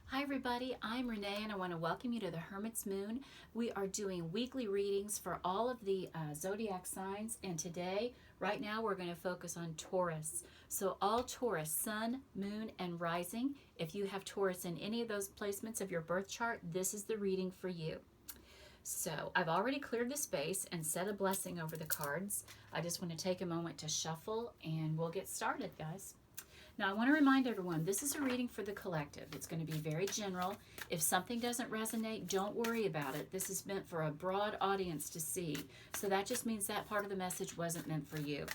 Hi everybody, I'm Renee and I want to welcome you to the Hermit's Moon. We are doing weekly readings for all of the zodiac signs, and today, right now, we're going to focus on Taurus. So all Taurus, Sun, Moon, and Rising. If you have Taurus in any of those placements of your birth chart, this is the reading for you. So I've already cleared the space and said a blessing over the cards. I just want to take a moment to shuffle and we'll get started, guys. Now, I want to remind everyone, this is a reading for the collective. It's going to be very general. If something doesn't resonate, don't worry about it. This is meant for a broad audience to see. So that just means that part of the message wasn't meant for you.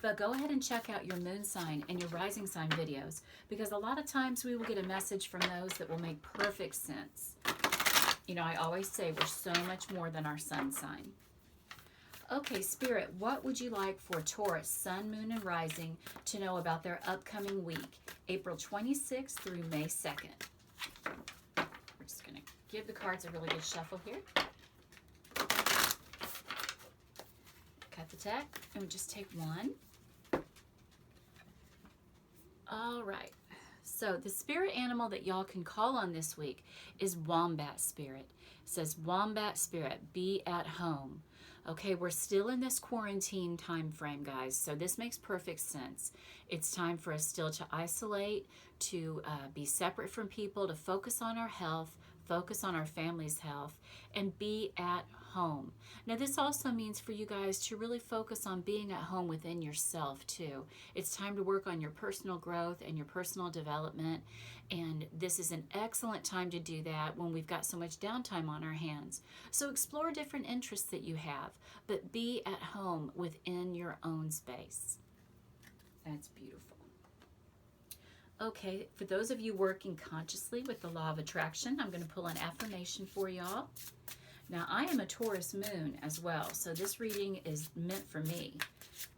But go ahead and check out your moon sign and your rising sign videos, because a lot of times we will get a message from those that will make perfect sense. You know, I always say we're so much more than our sun sign. Okay, Spirit, what would you like for Taurus, Sun, Moon, and Rising to know about their upcoming week, April 26th through May 2nd? We're just going to give the cards a really good shuffle here. Cut the deck, and we just take one. All right. So the spirit animal that y'all can call on this week is Wombat Spirit. It says, Wombat Spirit, be at home. Okay, we're still in this quarantine time frame, guys, so this makes perfect sense. It's time for us still to isolate, to be separate from people, to focus on our health, focus on our family's health, and be at home. Now, this also means for you guys to really focus on being at home within yourself, too. It's time to work on your personal growth and your personal development, and this is an excellent time to do that when we've got so much downtime on our hands. So explore different interests that you have, but be at home within your own space. That's beautiful. Okay, for those of you working consciously with the law of attraction, I'm going to pull an affirmation for y'all. Now, I am a Taurus moon as well, so this reading is meant for me.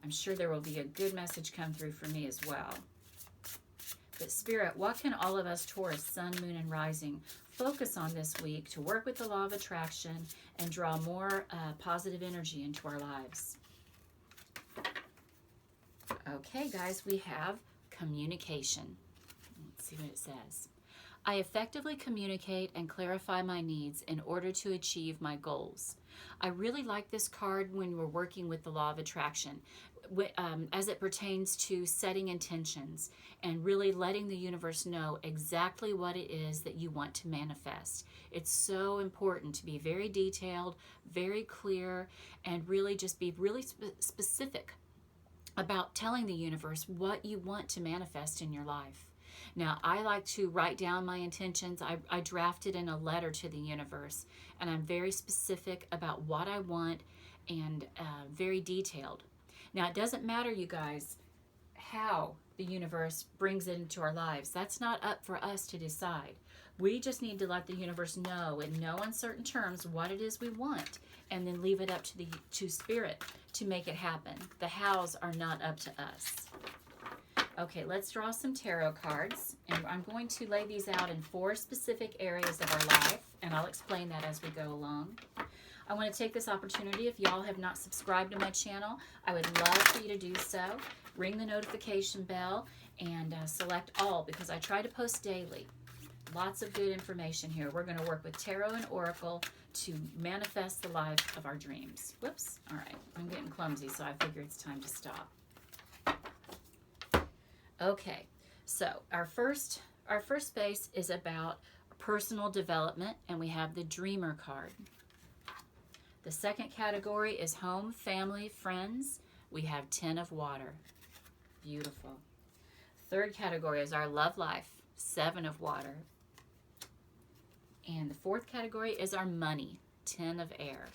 I'm sure there will be a good message come through for me as well. But Spirit, what can all of us Taurus, Sun, Moon, and Rising focus on this week to work with the law of attraction and draw more positive energy into our lives? Okay, guys, we have communication. Let's see what it says. I effectively communicate and clarify my needs in order to achieve my goals. I really like this card when we're working with the law of attraction, as it pertains to setting intentions and really letting the universe know exactly what it is that you want to manifest. It's so important to be very detailed, very clear, and really just be really specific about telling the universe what you want to manifest in your life. Now, I like to write down my intentions. I draft it in a letter to the universe, and I'm very specific about what I want and very detailed. Now, it doesn't matter, you guys, how the universe brings it into our lives. That's not up for us to decide. We just need to let the universe know in no uncertain terms what it is we want, and then leave it up to Spirit to make it happen. The hows are not up to us. Okay, let's draw some tarot cards, and I'm going to lay these out in 4 specific areas of our life, and I'll explain that as we go along. I want to take this opportunity, if y'all have not subscribed to my channel, I would love for you to do so. Ring the notification bell and select all, because I try to post daily. Lots of good information here. We're going to work with tarot and oracle to manifest the life of our dreams. Whoops. All right. I'm getting clumsy, so I figure it's time to stop. Okay. So our first space is about personal development, and we have the Dreamer card. The second category is home, family, friends. We have 10 of water. Beautiful. Third category is our love life, 7 of water. And the fourth category is our money, 10 of air.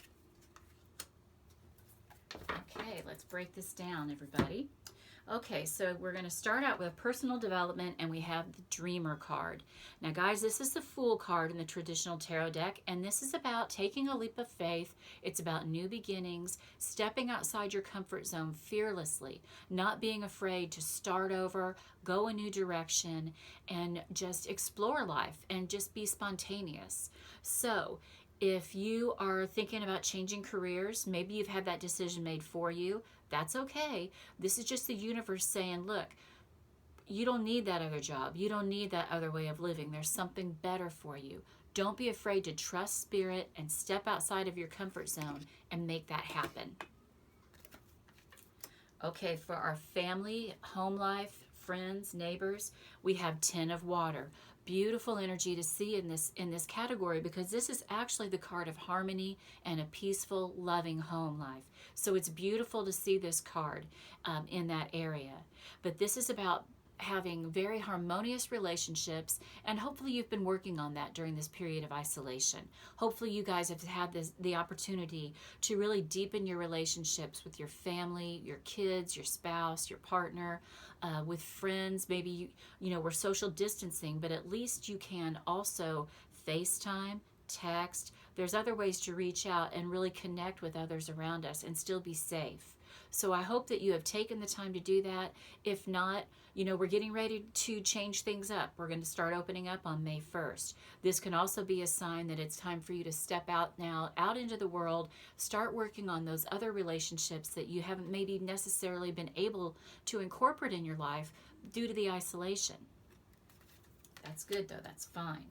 Okay, let's break this down, everybody. Okay, so we're going to start out with personal development, and we have the Dreamer card. Now, guys, this is the Fool card in the traditional tarot deck, and this is about taking a leap of faith. It's about new beginnings, stepping outside your comfort zone fearlessly, not being afraid to start over, go a new direction, and just explore life and just be spontaneous. So, if you are thinking about changing careers, maybe you've had that decision made for you, that's okay. This is just the universe saying, look, you don't need that other job. You don't need that other way of living. There's something better for you. Don't be afraid to trust spirit and step outside of your comfort zone and make that happen. Okay, for our family, home life, friends, neighbors, we have 10 of water. Beautiful energy to see in this category, because this is actually the card of harmony and a peaceful, loving home life. So it's beautiful to see this card in that area. But this is about having very harmonious relationships, and hopefully you've been working on that during this period of isolation. Hopefully you guys have had the opportunity to really deepen your relationships with your family, your kids, your spouse, your partner, with friends. Maybe we're social distancing, but at least you can also FaceTime, text. There's other ways to reach out and really connect with others around us and still be safe. So I hope that you have taken the time to do that. If not, we're getting ready to change things up. We're going to start opening up on May 1st. This can also be a sign that it's time for you to step out now, out into the world, start working on those other relationships that you haven't maybe necessarily been able to incorporate in your life due to the isolation. That's good though, that's fine.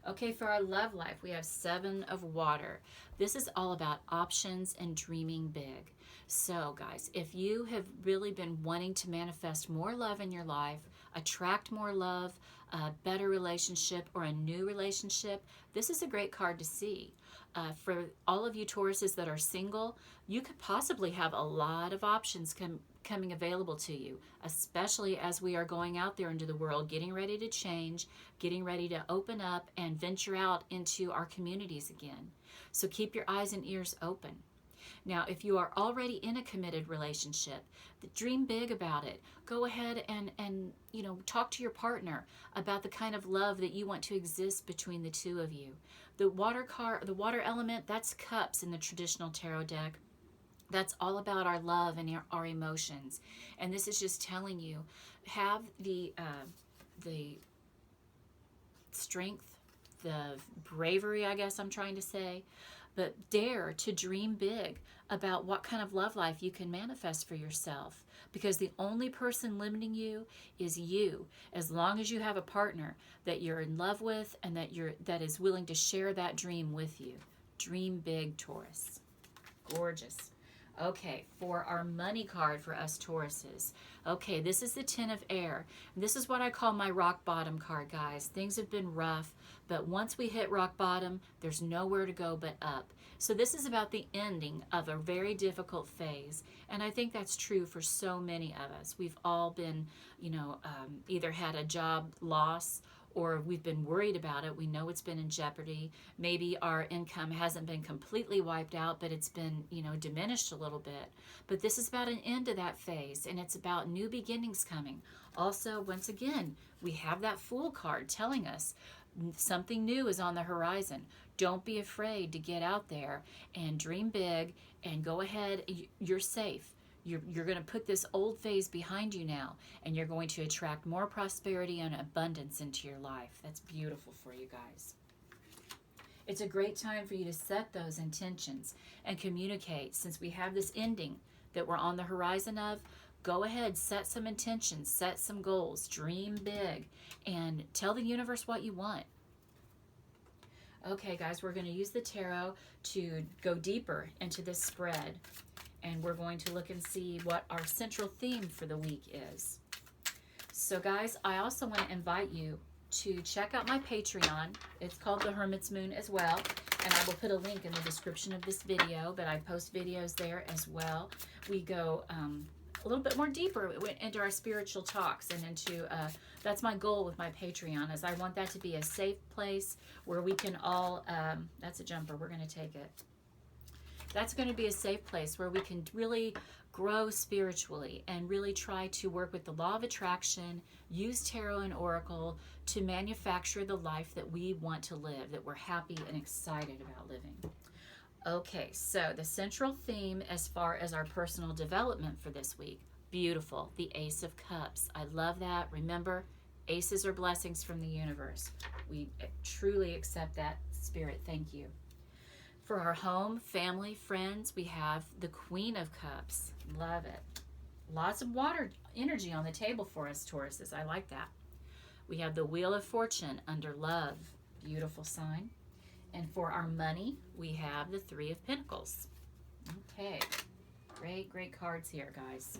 Okay, for our love life, we have 7 of water. This is all about options and dreaming big. So guys, if you have really been wanting to manifest more love in your life, attract more love, a better relationship, or a new relationship, this is a great card to see. For all of you Tauruses that are single, you could possibly have a lot of options coming available to you, especially as we are going out there into the world, getting ready to change, getting ready to open up and venture out into our communities again. So keep your eyes and ears open. Now, if you are already in a committed relationship, dream big about it. Go ahead and talk to your partner about the kind of love that you want to exist between the two of you. The water element, that's cups in the traditional tarot deck. That's all about our love and our emotions. And this is just telling you, have the strength, the bravery, I guess I'm trying to say, but dare to dream big about what kind of love life you can manifest for yourself, because the only person limiting you is you. As long as you have a partner that you're in love with and that is willing to share that dream with you. Dream big, Taurus. Gorgeous. Okay, for our money card for us Tauruses. Okay, this is the 10 of air. And this is what I call my rock bottom card, guys. Things have been rough, but once we hit rock bottom, there's nowhere to go but up. So this is about the ending of a very difficult phase. And I think that's true for so many of us. We've all been, either had a job loss, or we've been worried about it. We know it's been in jeopardy. Maybe our income hasn't been completely wiped out, but it's been, diminished a little bit. But this is about an end to that phase, and it's about new beginnings coming. Also, once again, we have that Fool card telling us something new is on the horizon. Don't be afraid to get out there and dream big and go ahead. You're safe. You're going to put this old phase behind you now, and you're going to attract more prosperity and abundance into your life. That's beautiful for you guys. It's a great time for you to set those intentions and communicate. Since we have this ending that we're on the horizon of, go ahead, set some intentions, set some goals, dream big, and tell the universe what you want. Okay, guys, we're going to use the tarot to go deeper into this spread. And we're going to look and see what our central theme for the week is. So guys, I also want to invite you to check out my Patreon. It's called The Hermit's Moon as well. And I will put a link in the description of this video, but I post videos there as well. We go a little bit more deeper into our spiritual talks and into, that's my goal with my Patreon, is I want that to be a safe place where we can all, that's a jumper, we're going to take it. That's going to be a safe place where we can really grow spiritually and really try to work with the law of attraction, use tarot and oracle to manufacture the life that we want to live, that we're happy and excited about living. Okay, so the central theme as far as our personal development for this week, beautiful, the Ace of Cups. I love that. Remember, aces are blessings from the universe. We truly accept that spirit. Thank you. For our home, family, friends, we have the Queen of Cups. Love it. Lots of water energy on the table for us, Tauruses. I like that. We have the Wheel of Fortune under love. Beautiful sign. And for our money, we have the Three of Pentacles. Okay. Great, great cards here, guys.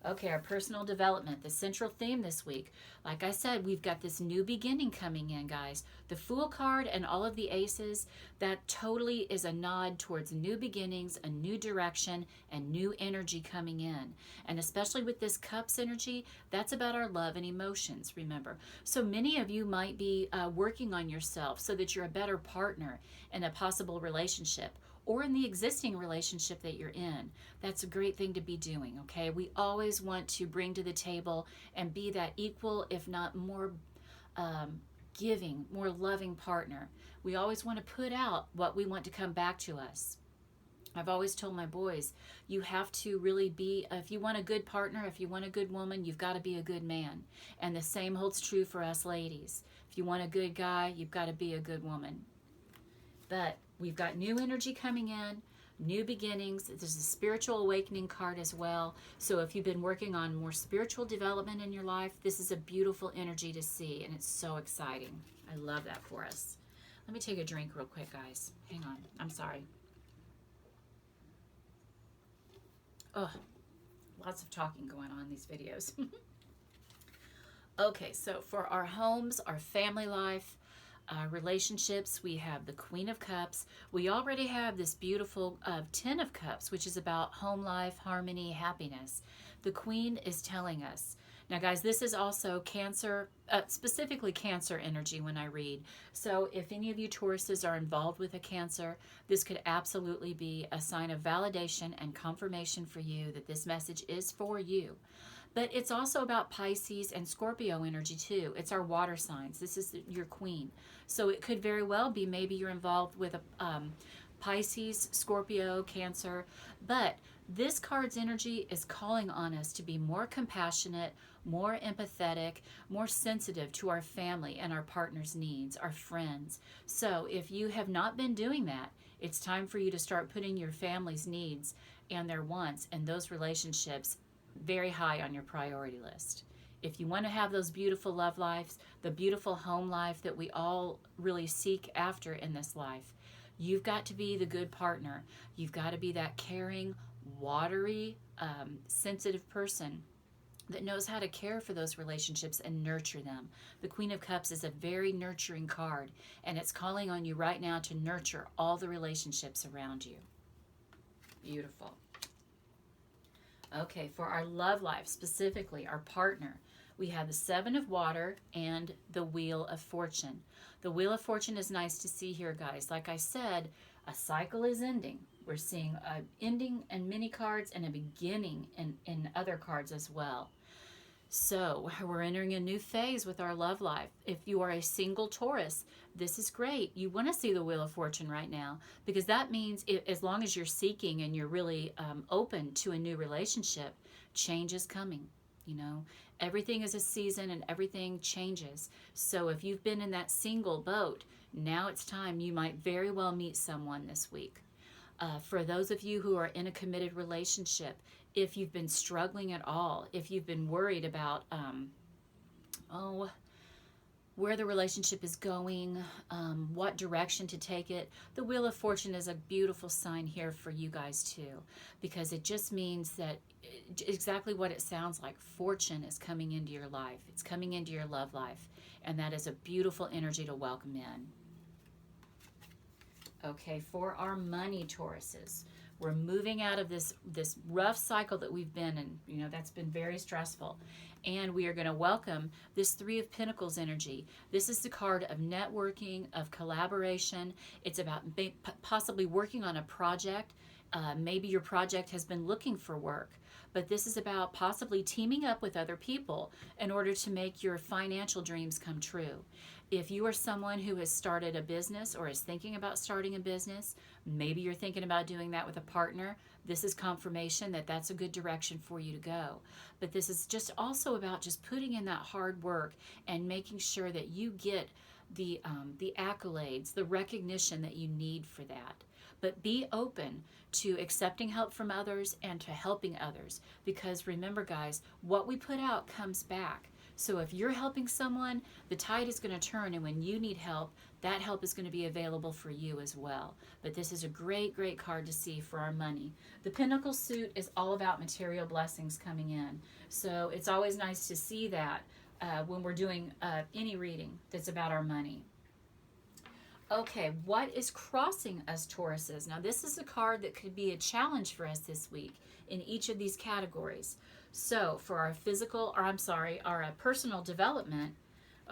Okay, our personal development, the central theme this week. Like I said, we've got this new beginning coming in, guys. The Fool card and all of the aces, that totally is a nod towards new beginnings, a new direction, and new energy coming in. And especially with this Cups energy, that's about our love and emotions, remember. So many of you might be working on yourself so that you're a better partner in a possible relationship, or in the existing relationship that you're in. That's a great thing to be doing, okay? We always want to bring to the table and be that equal, if not more giving, more loving partner. We always want to put out what we want to come back to us. I've always told my boys, you have to really be, if you want a good partner, if you want a good woman, you've got to be a good man. And the same holds true for us ladies. If you want a good guy, you've got to be a good woman. But we've got new energy coming in, new beginnings. There's a spiritual awakening card as well. So if you've been working on more spiritual development in your life, this is a beautiful energy to see, and it's so exciting. I love that for us. Let me take a drink real quick, guys. Hang on. I'm sorry. Oh, lots of talking going on in these videos. Okay, so for our homes, our family life, relationships, we have the Queen of Cups. We already have this beautiful Ten of Cups, which is about home life, harmony, happiness. The Queen is telling us. Now, guys, this is also Cancer, specifically Cancer energy when I read. So if any of you Tauruses are involved with a Cancer, this could absolutely be a sign of validation and confirmation for you that this message is for you. But it's also about Pisces and Scorpio energy too. It's our water signs. This is your queen. So it could very well be maybe you're involved with a Pisces, Scorpio, Cancer. But this card's energy is calling on us to be more compassionate, more empathetic, more sensitive to our family and our partner's needs, our friends. So if you have not been doing that, it's time for you to start putting your family's needs and their wants and those relationships very high on your priority list. If you want to have those beautiful love lives, the beautiful home life that we all really seek after in this life, you've got to be the good partner. You've got to be that caring, watery, sensitive person that knows how to care for those relationships and nurture them. The Queen of Cups is a very nurturing card, and it's calling on you right now to nurture all the relationships around you. Beautiful. Okay, for our love life, specifically our partner, we have the Seven of Water and the Wheel of Fortune. The Wheel of Fortune is nice to see here, guys. Like I said, a cycle is ending. We're seeing an ending in many cards and a beginning in other cards as well. So we're entering a new phase with our love life. If you are a single Taurus, this is great. You want to see the Wheel of Fortune right now, because that means as long as you're seeking and you're really open to a new relationship, change is coming. You know, everything is a season and everything changes. So if you've been in that single boat, now it's time. You might very well meet someone this week. For those of you who are in a committed relationship, if you've been struggling at all, if you've been worried about where the relationship is going, what direction to take it, the Wheel of Fortune is a beautiful sign here for you guys too, because it just means that exactly what it sounds like. Fortune is coming into your life. It's coming into your love life, and that is a beautiful energy to welcome in. Okay, for our money, Tauruses, we're moving out of this rough cycle that we've been in. You know, that's been very stressful. And we are going to welcome this Three of Pentacles energy. This is the card of networking, of collaboration. It's about possibly working on a project. Maybe your project has been looking for work, but this is about possibly teaming up with other people in order to make your financial dreams come true. If you are someone who has started a business or is thinking about starting a business, maybe you're thinking about doing that with a partner, this is confirmation that that's a good direction for you to go. But this is just also about just putting in that hard work and making sure that you get the accolades, the recognition that you need for that. but be open to accepting help from others and to helping others. Because remember, guys, what we put out comes back. So if you're helping someone, the tide is going to turn, and when you need help, that help is going to be available for you as well. But this is a great, great card to see for our money. The Pentacle suit is all about material blessings coming in. So it's always nice to see that when we're doing any reading that's about our money. Okay, what is crossing us, Tauruses? Now, this is a card that could be a challenge for us this week in each of these categories. So, for our our personal development,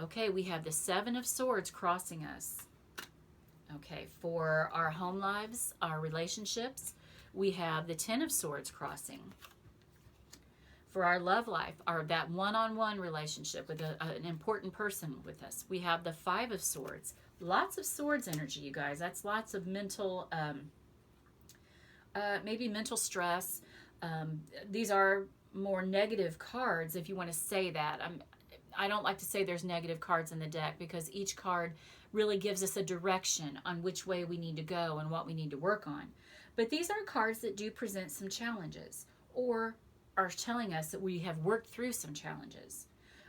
okay, we have the Seven of Swords crossing us. Okay, for our home lives, our relationships, we have the Ten of Swords crossing. For our love life, that one-on-one relationship with an important person with us, we have the Five of Swords. Lots of swords energy, you guys. That's lots of mental, maybe mental stress. These are more negative cards, if you want to say that. I don't like to say there's negative cards in the deck, because each card really gives us a direction on which way we need to go and what we need to work on. But these are cards that do present some challenges, or are telling us that we have worked through some challenges.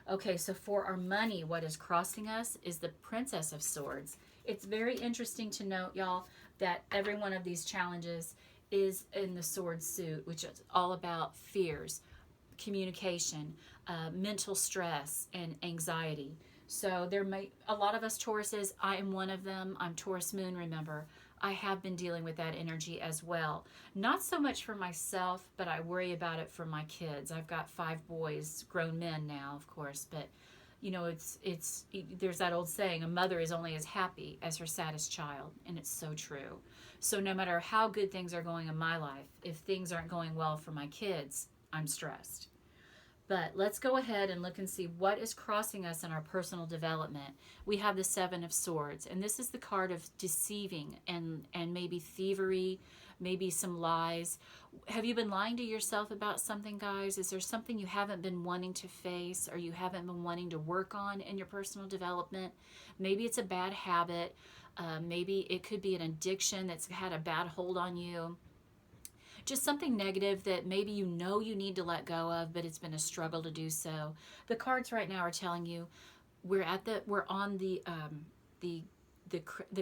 Okay, so for our money, what is crossing us is the Princess of Swords. It's very interesting to note, y'all, that every one of these challenges is in the sword suit, which is all about fears, communication, mental stress, and anxiety. So a lot of us Tauruses, I am one of them. I'm Taurus moon, remember. I have been dealing with that energy as well. Not so much for myself, but I worry about it for my kids. I've got 5 boys, grown men now, of course, but you know, there's that old saying, a mother is only as happy as her saddest child, and it's so true. So no matter how good things are going in my life, if things aren't going well for my kids, I'm stressed. But let's go ahead and look and see what is crossing us in our personal development. We have the Seven of Swords, and this is the card of deceiving and maybe thievery, maybe some lies. Have you been lying to yourself about something, guys? Is there something you haven't been wanting to face, or you haven't been wanting to work on in your personal development? Maybe it's a bad habit. Maybe it could be an addiction that's had a bad hold on you. Just something negative that maybe you know you need to let go of, but it's been a struggle to do so. The cards right now are telling you we're on the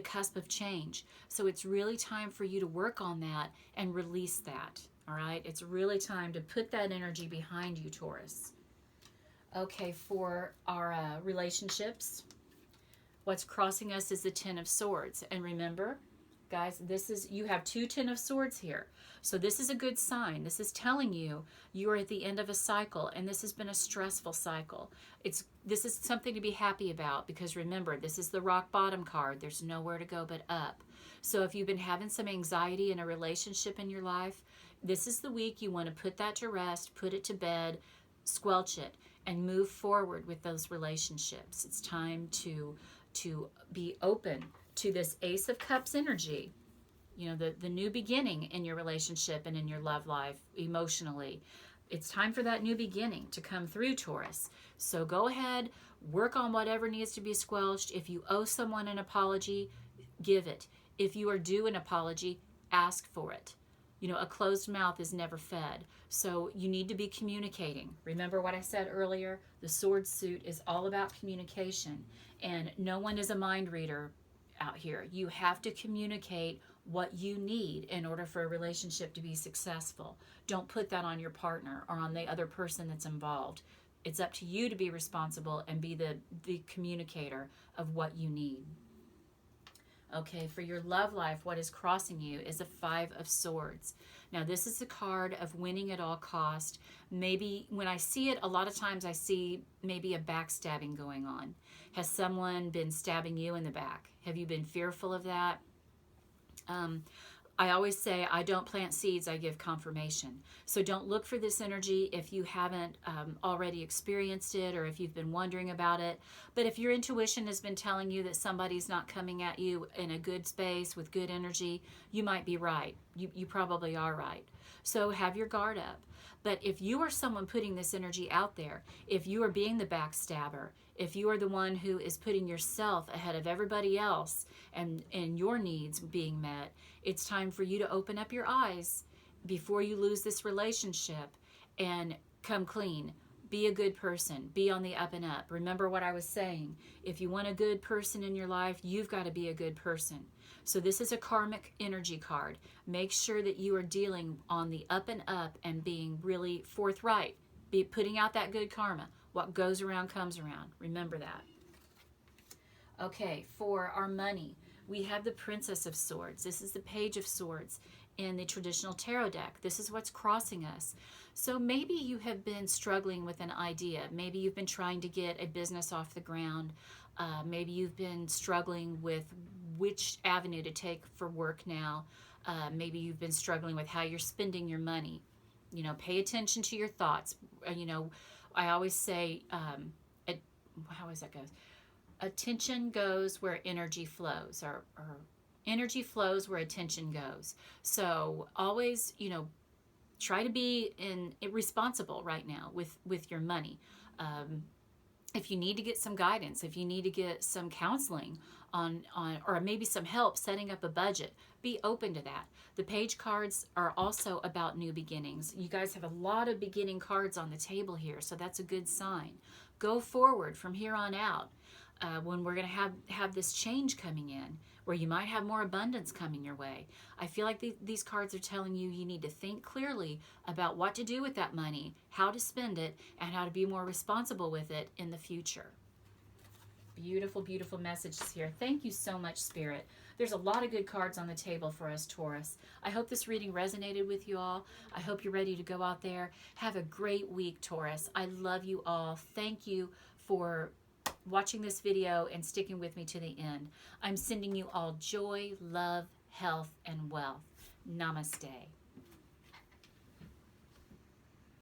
cusp of change. So it's really time for you to work on that and release that. All right, it's really time to put that energy behind you, Taurus. Okay, for our relationships, what's crossing us is the Ten of Swords, and remember, guys, you have 2 Ten of Swords here. So this is a good sign. This is telling you you're at the end of a cycle, and this has been a stressful cycle. This is something to be happy about, because remember, this is the rock bottom card. There's nowhere to go but up. So if you've been having some anxiety in a relationship in your life, this is the week you want to put that to rest, put it to bed, squelch it, and move forward with those relationships. It's time to be open to this Ace of Cups energy, you know, the new beginning in your relationship and in your love life emotionally. It's time for that new beginning to come through, Taurus. So go ahead, work on whatever needs to be squelched. If you owe someone an apology, give it. If you are due an apology, ask for it. You know, a closed mouth is never fed. So you need to be communicating. Remember what I said earlier? The sword suit is all about communication, and no one is a mind reader out here. You have to communicate what you need in order for a relationship to be successful. Don't put that on your partner or on the other person that's involved. It's up to you to be responsible and be the communicator of what you need. Okay, for your love life, what is crossing you is a Five of Swords. Now, this is a card of winning at all cost. Maybe when I see it, a lot of times I see maybe a backstabbing going on. Has someone been stabbing you in the back? Have you been fearful of that? I always say, I don't plant seeds, I give confirmation. So don't look for this energy if you haven't already experienced it, or if you've been wondering about it. But if your intuition has been telling you that somebody's not coming at you in a good space with good energy, you might be right. You probably are right. So have your guard up. But if you are someone putting this energy out there, if you are being the backstabber, If you are the one who is putting yourself ahead of everybody else and your needs being met, it's time for you to open up your eyes before you lose this relationship and come clean. Be a good person. Be on the up and up. Remember what I was saying. If you want a good person in your life, you've got to be a good person. So this is a karmic energy card. Make sure that you are dealing on the up and up and being really forthright. Be putting out that good karma. What goes around comes around. Remember that. Okay, for our money, we have the Princess of Swords. This is the Page of Swords in the traditional tarot deck. This is what's crossing us. So maybe you have been struggling with an idea. Maybe you've been trying to get a business off the ground. Maybe you've been struggling with which avenue to take for work now. Maybe you've been struggling with how you're spending your money. You know, pay attention to your thoughts. You know, I always say, how does that go? Attention goes where energy flows, or energy flows where attention goes. So always, you know, try to be responsible right now with your money. If you need to get some guidance, if you need to get some counseling on or maybe some help setting up a budget, be open to that. The page cards are also about new beginnings. You guys have a lot of beginning cards on the table here, so that's a good sign. Go forward from here on out. When we're going to have this change coming in, where you might have more abundance coming your way. I feel like these cards are telling you need to think clearly about what to do with that money, how to spend it, and how to be more responsible with it in the future. Beautiful, beautiful messages here. Thank you so much, Spirit. There's a lot of good cards on the table for us, Taurus. I hope this reading resonated with you all. I hope you're ready to go out there. Have a great week, Taurus. I love you all. Thank you for watching this video and sticking with me to the end. I'm sending you all joy, love, health, and wealth. Namaste.